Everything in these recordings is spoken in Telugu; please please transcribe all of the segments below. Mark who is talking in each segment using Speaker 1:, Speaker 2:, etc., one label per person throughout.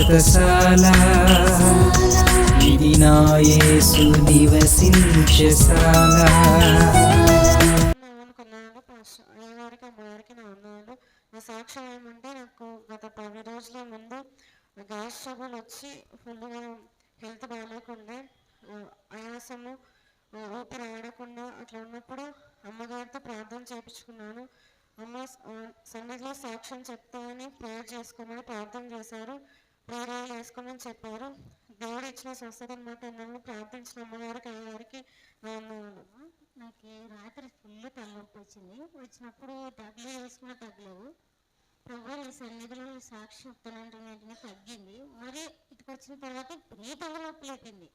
Speaker 1: వ్రతశాల ఇది నా యేసు నివసించశాల.
Speaker 2: నా సాక్ష్యం ఏమంటే, నాకు గత 10 రోజుల ముందు గ్యాస్ ట్రబుల్ వచ్చి ఫుల్గా హెల్త్ బాగాలేకుండా ఆయాసము ఊపిరి ఆడకుండా అట్లా ఉన్నప్పుడు అమ్మగారితో ప్రార్థన చేయించుకున్నాను. అమ్మ సన్నిధిలో సాక్ష్యం చెప్తామని ప్రేయర్ చేసుకోమని ప్రార్థన చేశారు. ప్రేయర్ వేసుకోమని చెప్పారు. దేవుడు ఇచ్చిన స్వస్థత అన్నమాట. నన్ను ప్రార్థించిన అమ్మగారికి అయ్యగారికి నాకు రాత్రి ఫుల్ తలనొప్పి వచ్చినప్పుడు తగ్గులు వేసుకున్న తగ్గలేవు. ప్రభు నీ సన్నిధిలో సాక్షి చెప్తానంటే వెంటనే తగ్గింది. మరి ఇటుకు వచ్చిన తర్వాత విపరీతంగా నొప్పి లేపింది.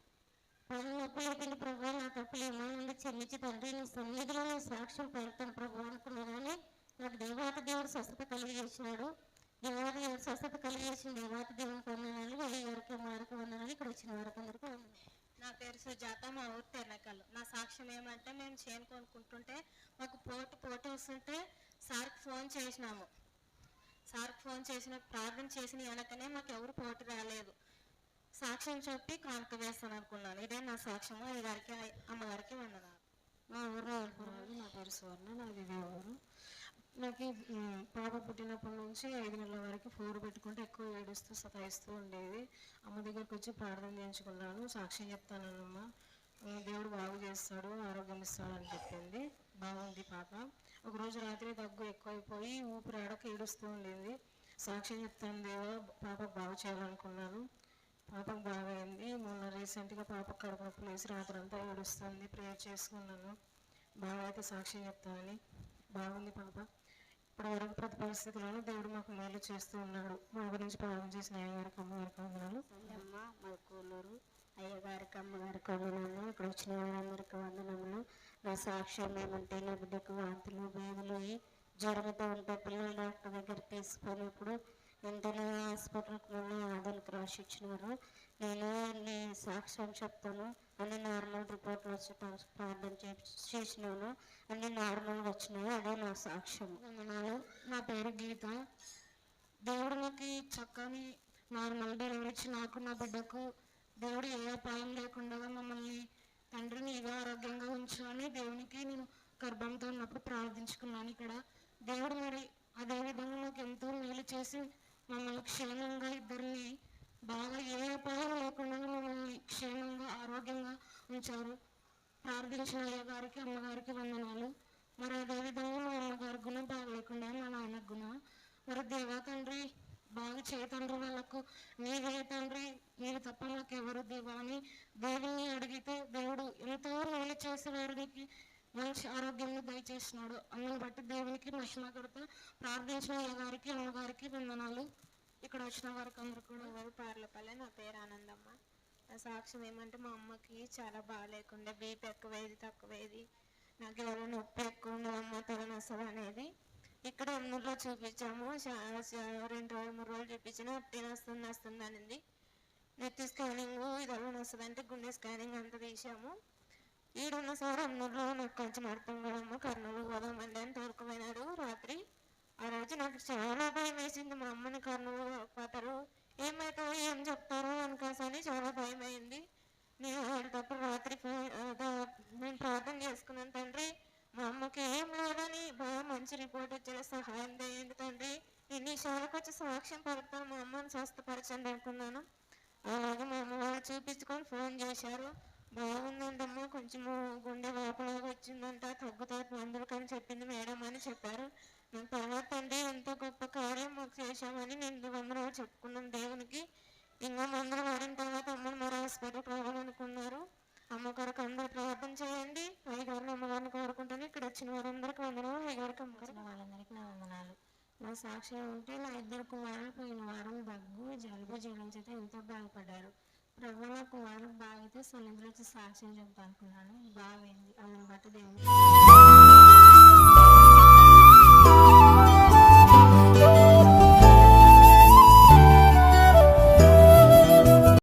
Speaker 2: ప్రభు నా తప్పులు ఏమైనా చెల్లించి తండ్రి నీ సన్నిధిలో నీ సాక్ష్యం పెడతాను ప్రభు అనుకున్నా. కానీ నాకు దేవుడు స్వస్థత కలిగేసినాడు. దేవుడు స్వస్థత కలిగేసిన దేవునికి వందనాలు. అయ్యగారికి అమ్మగారికి వందనాలు. ఇక్కడ వచ్చిన వారికి అందరికీ వందనాలు.
Speaker 3: నా పేరు సుజాత, మా ఊరు తెర్నకల్లు. నా సాక్ష్యం ఏమంటే, మేము చేను కొనుక్కుంటుంటే మాకు పోటీ వస్తుంటే సార్కి ఫోన్ చేసినాము. సార్కి ఫోన్ చేసిన ప్రార్థన చేసిన వెనకనే మాకు ఎవరు పోటీ రాలేదు. సాక్ష్యం చెప్పి కానుక వేస్తాను అనుకున్నాను. ఇదే నా సాక్ష్యము. అయ్యగారికి అమ్మగారికి వందనాలు.
Speaker 2: మా ఊరు నా పేరు సువర్ణ, నాది ఇదే ఊరు. నాకు పాప పుట్టినప్పటి నుంచి 5 నెలల వరకు 4 పెట్టుకుంటే ఎక్కువ ఏడుస్తూ సతాయిస్తూ ఉండేది. అమ్మ దగ్గరికి వచ్చి ప్రార్థన చేయించుకున్నాను. సాక్ష్యం చెప్తానమ్మా, దేవుడు బాగు చేస్తాడు, ఆరోగ్యం ఇస్తాడు అని చెప్పింది. బాగుంది పాప. ఒకరోజు రాత్రి దగ్గు ఎక్కువైపోయి ఊపిరాడక ఏడుస్తూ ఉండేది. సాక్ష్యం చెప్తాను దేవా, పాపకు బాగు చేయాలనుకున్నాను. పాపకు బాగా అయింది. మొన్న రీసెంట్గా పాపకు కడుపు నొప్పి వేసి రాత్రి అంతా ఏడుస్తుంది. ప్రేయర్ చేసుకున్నాను. బాగా అయితే సాక్ష్యం చెప్తానని. బాగుంది పాప. ఇప్పటివరకు ప్రతి పరిస్థితుల్లోనూ దేవుడు మాకు మేలు చేస్తూ ఉన్నాడు. మా గురించి ప్రార్థన చేసిన అయ్యగారికి అమ్మగారికి వందనాలు.
Speaker 4: అమ్మ మా కూలూరు అయ్యగారికి అమ్మగారికి వందనాలు. ఇక్కడ వచ్చిన వారందరికీ వందనములు. నా సాక్ష్యం ఏమంటే, నా బిడ్డకు వాంతులు బేదులు జ్వరంతో ఉంటే పిల్లల డాక్టర్ దగ్గర తీసుకున్నప్పుడు వెంటనే హాస్పిటల్కి వెళ్ళి ఆదోనికి రాసి ఇచ్చినారు. నేను అన్ని సాక్ష్యం చెప్తాను. అన్ని నార్మల్ రిపోర్ట్లు వచ్చి ప్రార్థన చేసినాను. అన్ని నార్మల్గా వచ్చినాయి. అదే నా సాక్ష్యం.
Speaker 2: నా పేరు గీత. దేవుడు నాకు చక్కని నార్మల్ డెలివరీ ఇచ్చి నాకు నా బిడ్డకు దేవుడు ఏ అపాయం లేకుండా మమ్మల్ని తండ్రిని ఇవే ఆరోగ్యంగా ఉంచాలని దేవునికి నేను గర్భంతో ఉన్నప్పుడు ప్రార్థించుకున్నాను. ఇక్కడ దేవుడు మరి అదేవిధంగా నాకు ఎంతో మేలు చేసి మమ్మల్ని క్షేమంగా ఇద్దరిని బాగా ఏ అపాయం లేకుండా మమ్మల్ని క్షేమంగా ఆరోగ్యంగా ఉంచారు. ప్రార్థించిన అయ్యగారికి అమ్మగారికి వందనాలు. మరి అదేవిధంగా మా అమ్మగారి గుణం బాగలేకుండా మా నాన్న గుణం మరి దేవా తండ్రి బాగా చేయ తండ్రి, వాళ్ళకు నీవే తండ్రి, నీవు తప్ప నాకు ఎవరు దేవా అని దేవుని అడిగితే దేవుడు ఎంతో మేలు చేసే వారికి మంచి ఆరోగ్యాన్ని దయచేసినాడు. అందుని బట్టి దేవునికి మహిమ కడతా. ప్రార్థించిన అయ్యగారికి అమ్మగారికి వందనాలు. ఇక్కడ వచ్చిన వారికి అందరు కూడా.
Speaker 3: ఎవరు పార్లపల్లె. నా పేరు ఆనందమ్మ. నా సాక్ష్యం ఏమంటే, మా అమ్మకి చాలా బాగాలేకుండా బీపీ ఎక్కువేది తక్కువేది, నాకు ఎవరో నొప్పి ఎక్కువ అమ్మ తలనొస్తుంది అనేది. ఇక్కడ అన్నూరులో చూపించాము. 2-3 రోజులు చూపించినా వస్తుంది అనింది. నెత్తి స్కానింగ్ ఇదెలా వస్తుంది అంటే గుండె స్కానింగ్ అంతా తీసాము. ఈడున్న సార్ అన్నూరులో నాకు కొంచెం అర్థం కదమ్మా కర్నూలు పోదామండి అని తోడుకుపోయినాడు రాత్రి. ఆ రోజు నాకు చాలా భయం వేసింది. మా అమ్మని కర్నూలు పోతారు, ఏమవుతావు, ఏం చెప్తారు అనుకోసని చాలా భయం అయింది. నేను ఆడేటప్పుడు రాత్రి నేను ప్రార్థన చేసుకున్నాను. తండ్రి మా అమ్మకి ఏం లేదని బాగా మంచి రిపోర్ట్ వచ్చేలా సహాయం చేయండి తండ్రి. ఎన్ని శాలకు వచ్చి సాక్ష్యం పడతాను, మా అమ్మని స్వస్థపరచండి అనుకున్నాను. అలాగే మా అమ్మ వాళ్ళు చూపించుకొని ఫోన్ చేశారు. బాగుందంటమ్మా, కొంచెము గుండె వాపులాగా వచ్చిందంట, తగ్గుతాయి మందులు కానీ చెప్పింది మేడం అని చెప్పారు. నేను తర్వాత తండ్రి ఎంతో గొప్ప కార్యం మాకు చేశామని నేను వందనాలు చెప్పుకున్నాను దేవునికి. ఇంకా మందులు వాడిన తర్వాత అమ్మని మరి హాస్పిటల్కి రావాలనుకున్నారు. అమ్మ కొరకు అందరూ ప్రార్థన చేయండి. అయ్యగారిని అమ్మగారిని కోరుకుంటాను. ఇక్కడ వచ్చిన వారందరికీ వందనాలు. అయ్యగారికి అమ్మగారికి
Speaker 4: వాళ్ళందరికీ నా వందనాలు. నా సాక్ష్యం అంటే, నా 2 కుమారులు పోయిన వారం దగ్గు జలుబు జ్వరం చేత ఎంతో బాధపడ్డారు. ప్రభు నా కుమారులకు బాగైతే సన్నిధిలో వచ్చి సాక్ష్యం చెప్తా అనుకున్నాను. బాగైంది. అందుని బట్టి దేవుడు